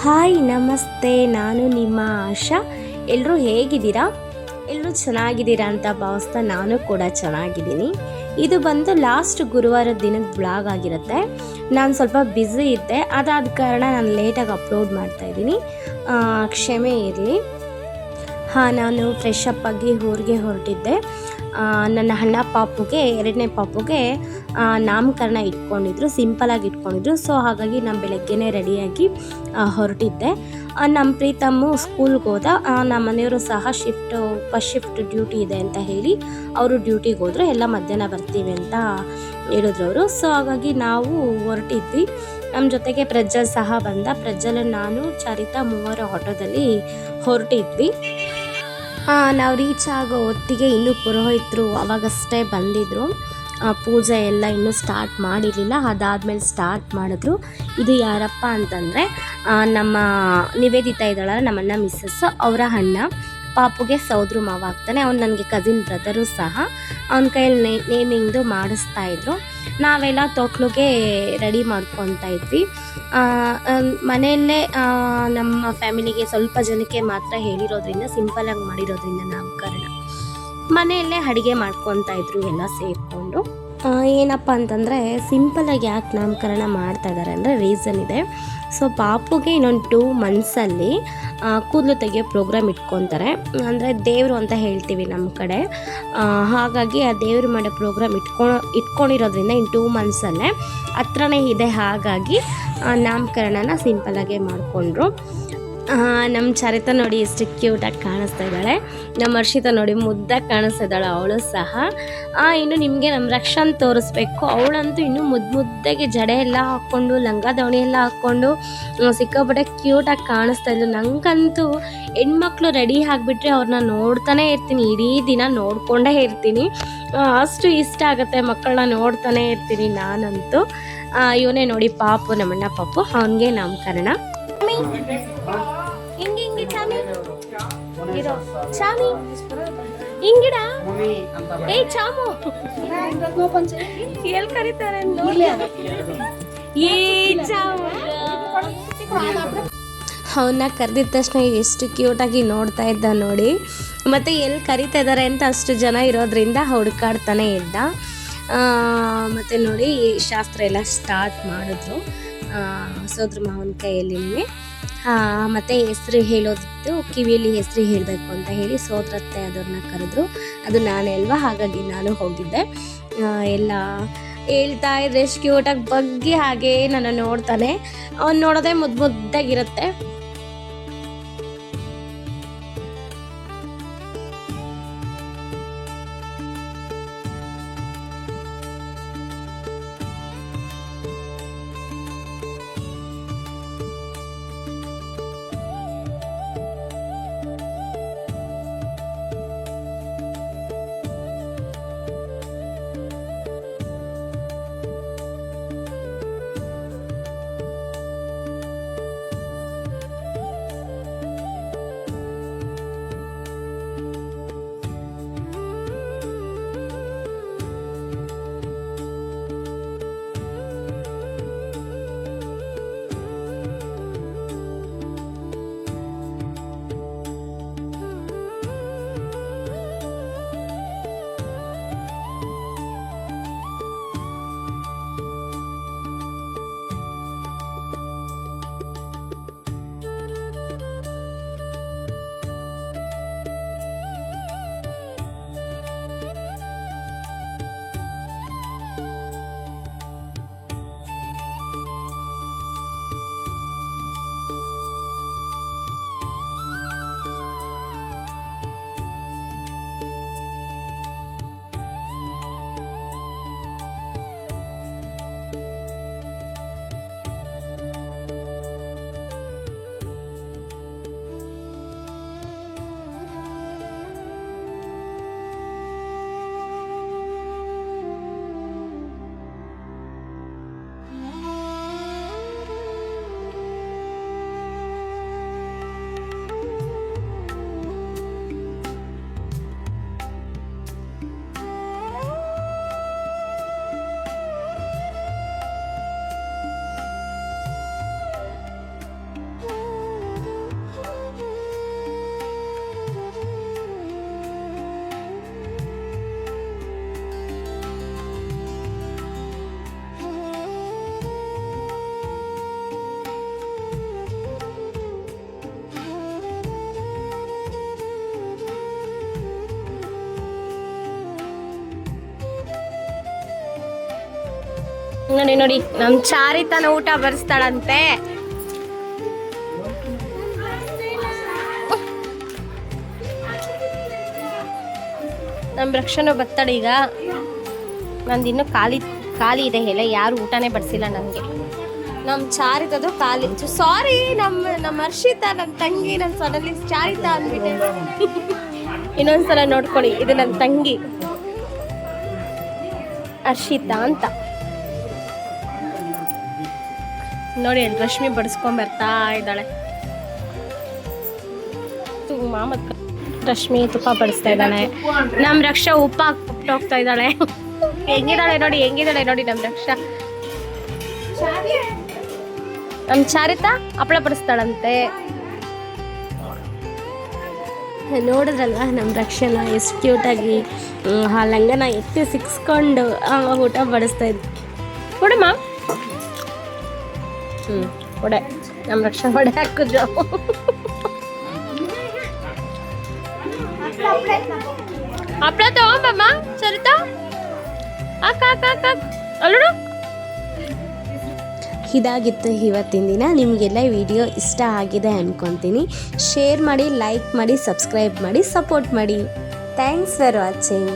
Hi ನಮಸ್ತೆ, ನಾನು ನಿಮ್ಮ ಆಶಾ. ಎಲ್ಲರೂ ಹೇಗಿದ್ದೀರಾ? ಎಲ್ಲರೂ ಚೆನ್ನಾಗಿದ್ದೀರಾ ಅಂತ ಭಾವಿಸ್ತಾ ನಾನು ಕೂಡ ಚೆನ್ನಾಗಿದ್ದೀನಿ. ಇದು ಬಂದು ಲಾಸ್ಟ್ ಗುರುವಾರದ ದಿನದ ಬ್ಲಾಗ್ ಆಗಿರುತ್ತೆ. ನಾನು ಸ್ವಲ್ಪ ಬ್ಯುಸಿ ಇದ್ದೆ, ಅದಾದ ಕಾರಣ ನಾನು ಲೇಟಾಗಿ ಅಪ್ಲೋಡ್ ಮಾಡ್ತಾಯಿದ್ದೀನಿ, ಕ್ಷಮೆ ಇರಲಿ. ನಾನು ಫ್ರೆಶ್ ಅಪ್ ಆಗಿ ಊರಿಗೆ ಹೊರಟಿದ್ದೆ. ನನ್ನ ಅಣ್ಣ ಪಾಪುಗೆ, ಎರಡನೇ ಪಾಪುಗೆ ನಾಮಕರಣ ಇಟ್ಕೊಂಡಿದ್ರು, ಸಿಂಪಲಾಗಿ ಇಟ್ಕೊಂಡಿದ್ರು. ಸೊ ಹಾಗಾಗಿ ನಾನು ಬೆಳಗ್ಗೆನೇ ರೆಡಿಯಾಗಿ ಹೊರಟಿದ್ದೆ. ನಮ್ಮ ಪ್ರೀತಮ್ಮು ಸ್ಕೂಲ್ಗೆ ಹೋದ. ನಮ್ಮ ಮನೆಯವರು ಸಹ ಫಸ್ಟ್ ಶಿಫ್ಟ್ ಡ್ಯೂಟಿ ಇದೆ ಅಂತ ಹೇಳಿ ಅವರು ಡ್ಯೂಟಿಗೆ ಹೋದರು. ಎಲ್ಲ ಮಧ್ಯಾಹ್ನ ಬರ್ತೀವಿ ಅಂತ ಹೇಳಿದ್ರು ಅವರು. ಸೊ ಹಾಗಾಗಿ ನಾವು ಹೊರಟಿದ್ವಿ. ನಮ್ಮ ಜೊತೆಗೆ ಪ್ರಜ್ವಲ್ ಸಹ ಬಂದ. ಪ್ರಜ್ವಲ್, ನಾನು, ಚರಿತಾ ಮೂವರು ಆಟೋದಲ್ಲಿ ಹೊರಟಿದ್ವಿ. ನಾವು ರೀಚ್ ಆಗೋ ಹೊತ್ತಿಗೆ ಇನ್ನೂ ಪುರೋಹಿತರು ಅವಾಗಷ್ಟೇ ಬಂದಿದ್ದರು. ಪೂಜೆ ಎಲ್ಲ ಇನ್ನೂ ಸ್ಟಾರ್ಟ್ ಮಾಡಿರಲಿಲ್ಲ, ಅದಾದಮೇಲೆ ಸ್ಟಾರ್ಟ್ ಮಾಡಿದ್ರು. ಇದು ಯಾರಪ್ಪ ಅಂತಂದರೆ ನಮ್ಮ ನಿವೇದಿತಾ ಇದ್ದಾಳಲ್ಲ, ನಮ್ಮಣ್ಣ ಮಿಸ್ಸಸ್, ಅವರ ಅಣ್ಣ. ಪಾಪುಗೆ ಸೋದ್ರ ಮಾವ ಆಗ್ತಾನೆ. ಅವ್ನು ನನಗೆ ಕಸಿನ್ ಬ್ರದರು ಸಹ. ಅವನ ಕೈಯಲ್ಲಿ ನೇಮಿಂಗ್ದು ಮಾಡಿಸ್ತಾಯಿದ್ರು. ನಾವೆಲ್ಲ ತೊಟ್ಲಿಗೆ ರೆಡಿ ಮಾಡ್ಕೊತಾ ಇದ್ವಿ. ಮನೆಯಲ್ಲೇ ನಮ್ಮ ಫ್ಯಾಮಿಲಿಗೆ ಸ್ವಲ್ಪ ಜನಕ್ಕೆ ಮಾತ್ರ ಹೇಳಿರೋದ್ರಿಂದ, ಸಿಂಪಲಾಗಿ ಮಾಡಿರೋದ್ರಿಂದ ನಾಮಕರಣ ಮನೆಯಲ್ಲೇ ಅಡುಗೆ ಮಾಡ್ಕೊತಾ ಇದ್ರು ಎಲ್ಲ ಸೇರಿಕೊಂಡು. ಏನಪ್ಪ ಅಂತಂದರೆ ಸಿಂಪಲಾಗಿ ಯಾಕೆ ನಾಮಕರಣ ಮಾಡ್ತಾ ಇದ್ದಾರೆ ಅಂದರೆ ರೀಸನ್ ಇದೆ. ಸೊ ಪಾಪುಗೆ ಇನ್ನೊಂದು 2 ಮಂತ್ಸಲ್ಲಿ ಕೂದಲು ತೆಗಿಯೋ ಪ್ರೋಗ್ರಾಮ್ ಇಟ್ಕೊತಾರೆ. ಅಂದರೆ ದೇವರು ಅಂತ ಹೇಳ್ತೀವಿ ನಮ್ಮ ಕಡೆ. ಹಾಗಾಗಿ ಆ ದೇವರು ಮಾಡೋ ಪ್ರೋಗ್ರಾಮ್ ಇಟ್ಕೊಂಡಿರೋದ್ರಿಂದ ಇನ್ನು 2 ಮಂತ್ಸಲ್ಲೇ ಹತ್ರನೇ ಇದೆ. ಹಾಗಾಗಿ ನಾಮಕರಣನ ಸಿಂಪಲಾಗೆ ಮಾಡಿಕೊಂಡ್ರು. ನಮ್ಮ ಚರಿತಾ ನೋಡಿ ಎಷ್ಟು ಕ್ಯೂಟಾಗಿ ಕಾಣಿಸ್ತಾ ಇದ್ದಾಳೆ. ನಮ್ಮ ಹರ್ಷಿತಾ ನೋಡಿ ಮುದ್ದಾಗಿ ಕಾಣಿಸ್ತಾ ಇದ್ದಾಳೆ, ಅವಳು ಸಹ. ಇನ್ನು ನಿಮಗೆ ನಮ್ಮ ರಕ್ಷಾನ್ ತೋರಿಸ್ಬೇಕು. ಅವಳಂತೂ ಇನ್ನೂ ಮುದ್ದಾಗಿ ಜಡೆ ಎಲ್ಲ ಹಾಕ್ಕೊಂಡು, ಲಂಗ ದಾವಣಿ ಎಲ್ಲ ಹಾಕ್ಕೊಂಡು ಸಿಕ್ಕಾಪಟ್ಟೆ ಕ್ಯೂಟಾಗಿ ಕಾಣಿಸ್ತಾ ಇದ್ಲು. ನನಗಂತೂ ಹೆಣ್ಮಕ್ಳು ರೆಡಿ ಆಗಿಬಿಟ್ರೆ ಅವ್ರನ್ನ ನೋಡ್ತಾನೆ ಇರ್ತೀನಿ, ಇಡೀ ದಿನ ನೋಡ್ಕೊಂಡೇ ಇರ್ತೀನಿ. ಅಷ್ಟು ಇಷ್ಟ ಆಗುತ್ತೆ, ಮಕ್ಕಳನ್ನ ನೋಡ್ತಾನೆ ಇರ್ತೀನಿ ನಾನಂತೂ. ಇವನೇ ನೋಡಿ ಪಾಪು, ನಮ್ಮಣ್ಣ ಪಾಪು, ಅವನಿಗೆ ನಾಮಕರಣ. ಹಿಂಗೆ ಚಾಮಿ ಇರೋ ಚಾಮಿ ಹಿಂಗಿಡ. ಏ ಚಾಮು ಎಲ್ಲಿ ಕರೀತಾರೆ ಏ ಚಾಮು. ಅವನ್ನ ಕರೆದಿದ ತಕ್ಷಣ ಎಷ್ಟು ಕ್ಯೂಟಾಗಿ ನೋಡ್ತಾ ಇದ್ದ ನೋಡಿ. ಮತ್ತು ಎಲ್ಲಿ ಕರಿತಾ ಇದ್ದಾರೆ ಅಂತ ಅಷ್ಟು ಜನ ಇರೋದ್ರಿಂದ ಹುಡುಕಾಡ್ತಾನೆ ಇದ್ದ. ಮತ್ತು ನೋಡಿ ಶಾಸ್ತ್ರ ಎಲ್ಲ ಸ್ಟಾರ್ಟ್ ಮಾಡಿದ್ರು ಸೋದ್ರ ಮಾವನ ಕೈಯಲ್ಲಿ. ಮತ್ತು ಹೆಸ್ರು ಹೇಳೋದಿತ್ತು, ಕಿವಿಯಲ್ಲಿ ಹೆಸ್ರು ಹೇಳಬೇಕು ಅಂತ ಹೇಳಿ ಸೋದರತ್ತೆ ಅದನ್ನ ಕರೆದ್ರು. ಅದು ನಾನೇ ಅಲ್ವಾ, ಹಾಗಾಗಿ ನಾನು ಹೋಗಿದ್ದೆ. ಎಲ್ಲ ಹೇಳ್ತಾ ಇದ್ರೆ ಎಷ್ಟು ಕ್ಯೂಟಾಗಿ ಬಗ್ಗಿ ಹಾಗೇ ನನ್ನ ನೋಡ್ತಾನೆ. ಅವ್ನು ನೋಡೋದೇ ಮುದ್ದಾಗಿರುತ್ತೆ. ನೋಡಿ ನೋಡಿ ನಮ್ಮ ಚಾರಿತನ ಊಟ ಬಡಿಸ್ತಾಳಂತೆ. ನಮ್ಮ ರಕ್ಷಣೆ ಬರ್ತಾಳೆ ಈಗ. ನಂದು ಇನ್ನೂ ಖಾಲಿ ಇದೆ ಎಲ್ಲ, ಯಾರು ಊಟನೇ ಬಡಿಸಿಲ್ಲ ನನಗೆ. ನಮ್ಮ ಚಾರಿತದು ಖಾಲಿ. ಸಾರಿ, ನಮ್ಮ ಹರ್ಷಿತಾ ನನ್ನ ತಂಗಿ. ನನ್ನ ಸಡನ್ಲಿ ಚಾರಿತಾ ಅಂದ್ಬಿಟ್ಟೆ. ಇನ್ನೊಂದ್ಸಲ ನೋಡ್ಕೊಳ್ಳಿ, ಇದು ನನ್ನ ತಂಗಿ ಹರ್ಷಿತಾ ಅಂತ. ನೋಡಿ ಅಲ್ಲಿ ರಶ್ಮಿ ಬಡಿಸ್ಕೊಂಬರ್ತಾ ಇದ್ದಾಳೆ. ರಶ್ಮಿ ತುಪ್ಪ ಬಡಿಸ್ತಾ ಇದ್ದಾಳೆ. ನಮ್ಮ ರಕ್ಷಾ ಉಪ್ಪ ಹಾಕ್ಬಿಟ್ಟು ಹೋಗ್ತಾ ಇದ್ದಾಳೆ. ಹೆಂಗಿದ್ದಾಳೆ ನೋಡಿ ನಮ್ಮ ರಕ್ಷಾ. ನಮ್ಮ ಚಾರಿತಾ ಹಪ್ಪಳ ಬಡಿಸ್ತಾಳಂತೆ. ನೋಡಿದ್ರಲ್ವ ನಮ್ಮ ರಕ್ಷಣ ಎಷ್ಟು ಕ್ಯೂಟಾಗಿ ಆ ಲಂಗನ ಎತ್ತಿ ಸಿಕ್ಸ್ಕೊಂಡು ಊಟ ಬಡಿಸ್ತಾ ಇದ್ವಿ. ಕೊಡಮ್ಮ. ಕೊಡೆ. ನಮ್ಮ ರಕ್ಷಣೆ ಕೊಡೆ ಹಾಕಿದ್ರು. ಹಪ್ಪಳ ತಗೊಂಬಮ್ಮ ಸರಿತಾ. ಅಲ್ಲೋಡು. ಇದಾಗಿತ್ತು ಇವತ್ತಿನ ದಿನ. ನಿಮಗೆಲ್ಲ ವಿಡಿಯೋ ಇಷ್ಟ ಆಗಿದೆ ಅಂದ್ಕೊತೀನಿ. ಶೇರ್ ಮಾಡಿ, ಲೈಕ್ ಮಾಡಿ, ಸಬ್ಸ್ಕ್ರೈಬ್ ಮಾಡಿ, ಸಪೋರ್ಟ್ ಮಾಡಿ. Thanks for watching.